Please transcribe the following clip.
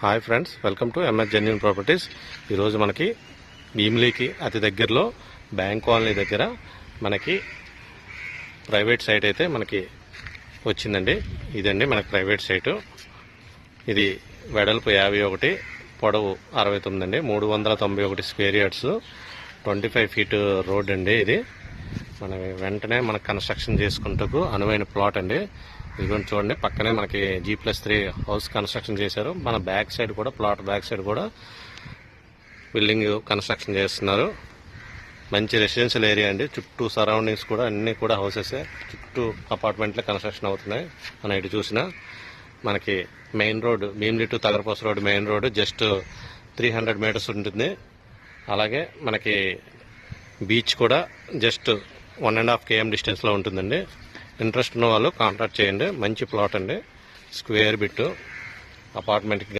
Hi friends, welcome to MS genuine properties. ఈరోజు మనకి భీమిలీకి అతి దగ్గరలో బ్యాంక్ కాలనీ దగ్గర మనకి ప్రైవేట్ సైట్ అయితే మనకి వచ్చిందండి. ఇదండి మనకి ప్రైవేట్ సైటు. ఇది వెడల్పు 51, పొడవు 69 అండి. 391 స్క్వేర్ యార్డ్స్, 25 ఫీట్ రోడ్ అండి. ఇది మన వెంటనే మనకు కన్స్ట్రక్షన్ చేసుకుంటూ అనువైన ప్లాట్ అండి. ఇదిగోండి చూడండి, పక్కనే మనకి G+3 హౌస్ కన్స్ట్రక్షన్ చేశారు. మన బ్యాక్ సైడ్ కూడా ప్లాట్ బ్యాక్ సైడ్ కూడా బిల్డింగ్ కన్స్ట్రక్షన్ చేస్తున్నారు. మంచి రెసిడెన్షియల్ ఏరియా అండి. చుట్టూ సరౌండింగ్స్ కూడా అన్నీ కూడా హౌసెస్, చుట్టూ అపార్ట్మెంట్లే కన్స్ట్రక్షన్ అవుతున్నాయి. మనం ఇటు చూసినా మనకి main road Bheemili to Tagarapuvalasa road main road just 300 meters ఉంటుంది. అలాగే మనకి బీచ్ కూడా జస్ట్ 1.5 km డిస్టెన్స్లో ఉంటుందండి. ఇంట్రెస్ట్ ఉన్న వాళ్ళు కాంటాక్ట్ చేయండి. మంచి ప్లాట్ అండి, స్క్వేర్ బిట్ అపార్ట్మెంట్కి